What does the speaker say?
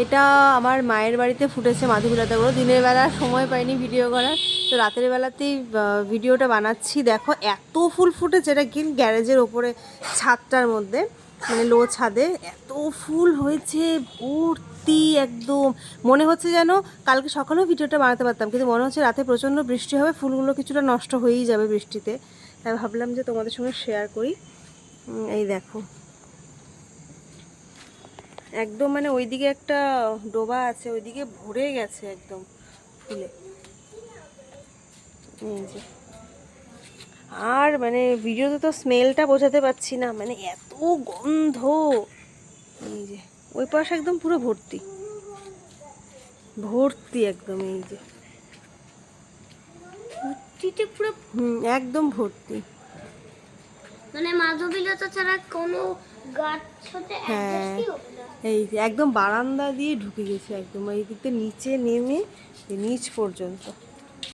এটা আমার মায়ের বাড়িতে ফুটেছে মাধবীলতাগুলো। দিনের বেলা সময় পাইনি ভিডিও করার, তো রাতের বেলাতেই ভিডিওটা বানাচ্ছি। দেখো এত ফুল ফুটেছে, এটা কিন্তু গ্যারেজের ওপরে ছাদটার মধ্যে, মানে লো ছাদে এত ফুল হয়েছে ভর্তি একদম। মনে হচ্ছে যেন কালকে সকালেও ভিডিওটা বানাতে পারতাম, কিন্তু মনে হচ্ছে রাতে প্রচণ্ড বৃষ্টি হবে, ফুলগুলো কিছুটা নষ্ট হয়েই যাবে বৃষ্টিতে। তাই ভাবলাম যে তোমাদের সঙ্গে শেয়ার করি। এই দেখো একদম, মানে ওইদিকে একটা ডোবা আছে, ওইদিকে ভরে গেছে একদম ফুলে। এই যে, আর মানে ভিডিওতে তো স্মেলটা বোঝাতে পারছি না, মানে এত গন্ধ। এই যে ওই পাশে একদম পুরো ভর্তি ভর্তি একদম। এই যে পুরো একদম ভর্তি। মানে মাধবীলতা ছাড়া কোনো গাছ হতে হ্যাঁ, অ্যাডজাস্টই হবে না। এই যে একদম বারান্দা দিয়ে ঢুকে গেছে একদম, এই দিকতে নিচে নেমে নিচ পর্যন্ত।